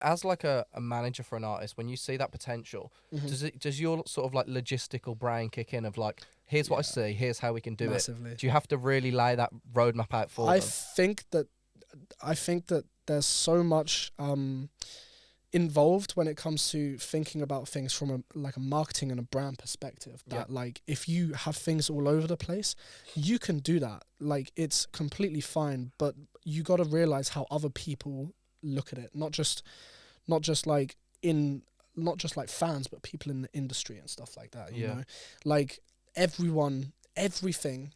as like a manager for an artist, when you see that potential, does your sort of like logistical brain kick in of like, here's what I see, here's how we can do Massively. it? Do you have to really lay that roadmap out for I them? think that there's so much involved when it comes to thinking about things from a marketing and a brand perspective, that like if you have things all over the place, you can do that, like it's completely fine, but you got to realize how other people look at it, not just like fans, but people in the industry and stuff like that, you know, like everything.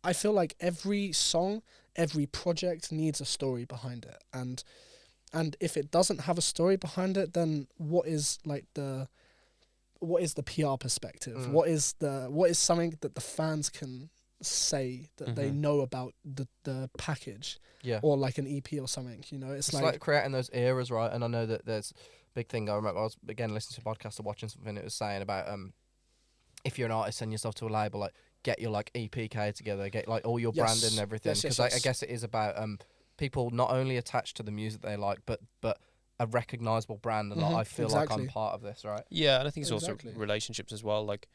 I feel like every song, every project needs a story behind it, and if it doesn't have a story behind it, then what is the PR perspective? What is something that the fans can say that they know about the package, or like an EP or something? You know, it's like creating those eras, right? And I know that there's a big thing. I remember I was again listening to a podcast or watching something. It was saying about if you're an artist, send yourself to a label, like get your like EPK together, get like all your branding and everything, because I guess it is about people not only attached to the music they like, but a recognizable brand, and like, I feel like I'm part of this, right? Yeah, and I think it's also relationships as well, like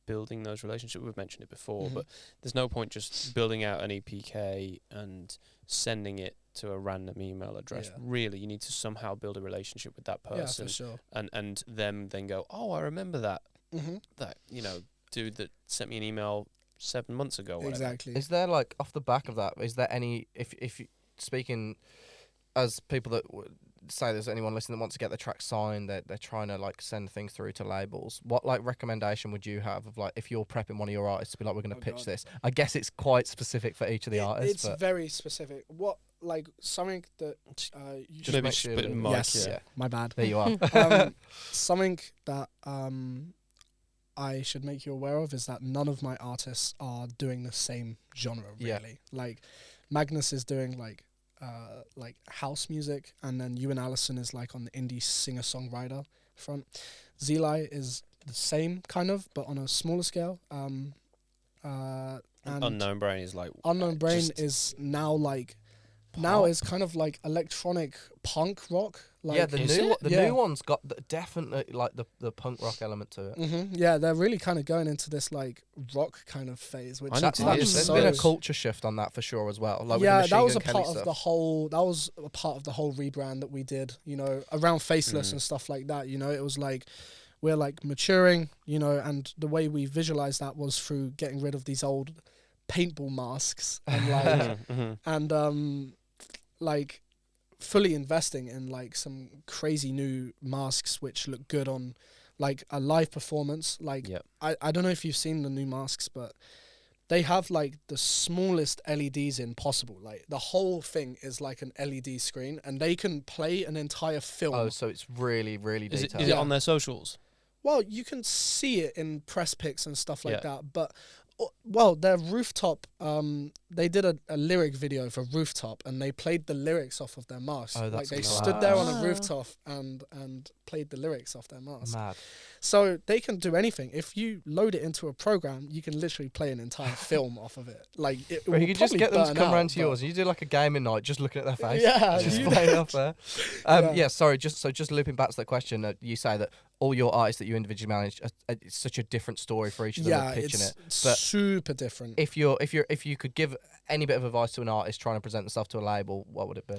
building those relationships. We've mentioned it before, but there's no point just building out an EPK and sending it to a random email address. Really, you need to somehow build a relationship with that person, and them then go, oh, I remember that that, you know, dude that sent me an email 7 months ago. Exactly. Is there, like, off the back of that, is there any, if you, speaking as people that say there's anyone listening that wants to get their track signed, they're trying to like send things through to labels, what like recommendation would you have of like, if you're prepping one of your artists to be like, we're going to pitch this? I guess it's quite specific for each of the artists. It's very specific. What, like, something that you just maybe spit in mic. Yes, my bad. There you are. Something that I should make you aware of is that none of my artists are doing the same genre, really. Like, Magnus is doing like house music, and then you and Allison is like on the indie singer-songwriter front. Zeli is the same kind of, but on a smaller scale. And Unknown Brain is like... Unknown Brain is now like... Now is kind of like electronic punk rock. Like, the new one's got definitely like the punk rock element to it. Yeah, they're really kind of going into this like rock kind of phase, which there's been a culture shift on that for sure as well. Like, yeah, with the that was a Machine Gun part Kelly of the whole. That was a part of the whole rebrand that we did. You know, around Faceless and stuff like that. You know, it was like we're like maturing. You know, and the way we visualized that was through getting rid of these old paintball masks and like like fully investing in like some crazy new masks which look good on like a live performance. Like I don't know if you've seen the new masks, but they have like the smallest LEDs in possible. Like the whole thing is like an LED screen, and they can play an entire film. Oh, so it's really, really detailed. Is it on their socials? Well, you can see it in press pics and stuff like that, but well, their Rooftop, they did a lyric video for Rooftop, and they played the lyrics off of their mask. Oh, that's like they class. stood there on a rooftop and played the lyrics off their mask. Mad. So they can do anything. If you load it into a program, you can literally play an entire film off of it. Like it you could just get them to come around to yours, and you do like a gaming night, just looking at their face. Yeah, just playing off there. Sorry, just looping back to the question. You say that all your artists that you individually manage, it's such a different story for each of them. Yeah, pitching it. But super different. If you could give any bit of advice to an artist trying to present themselves to a label, what would it be?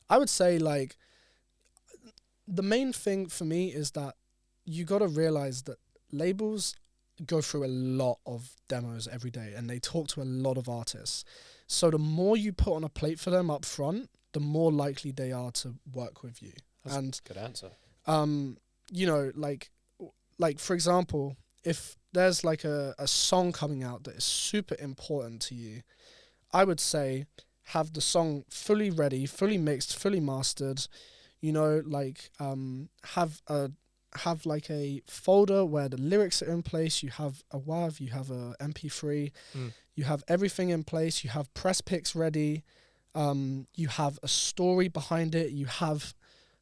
I would say like the main thing for me is that you got to realize that labels go through a lot of demos every day, and they talk to a lot of artists. So the more you put on a plate for them up front, the more likely they are to work with you. That's a good answer. You know, like for example, if there's like a song coming out that is super important to you, I would say have the song fully ready, fully mixed, fully mastered. You know, like have like a folder where the lyrics are in place. You have a WAV, you have a MP3, you have everything in place. You have press pics ready. You have a story behind it. You have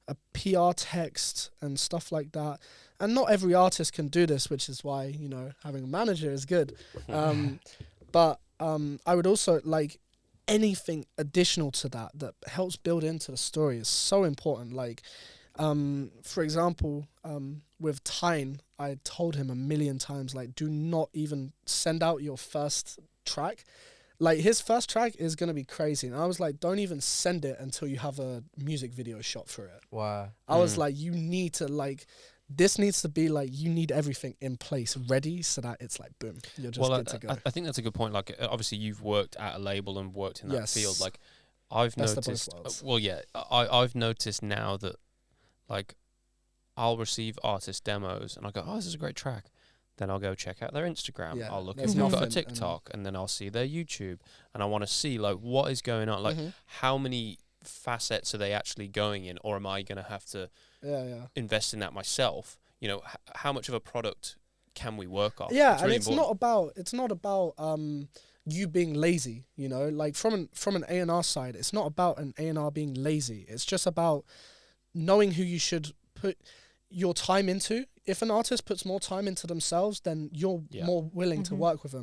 a PR text and stuff like that. And not every artist can do this, which is why, you know, having a manager is good. But I would also like anything additional to that helps build into the story is so important. Like For example, with Tyne, I told him a million times, like, do not even send out your first track. Like, his first track is going to be crazy. And I was like, don't even send it until you have a music video shot for it. Wow. I was like, you need to, like, this needs to be, like, you need everything in place, ready, so that it's like, boom, you're just good to go. I think that's a good point. Like, obviously, you've worked at a label and worked in that Yes. field. Like, I've Best of both noticed... worlds. well, yeah, I've noticed now that, like, I'll receive artist demos and I go, oh, this is a great track. Then I'll go check out their Instagram. Yeah, I'll look if there's they've got a nothing, TikTok, and then I'll see their YouTube, and I want to see like what is going on, like how many facets are they actually going in, or am I going to have to invest in that myself? You know, how much of a product can we work off? Yeah, it's really and important. it's not about you being lazy. You know, like from an A&R side, it's not about an A&R being lazy. It's just about knowing who you should put your time into. If an artist puts more time into themselves, then you're more willing to work with them.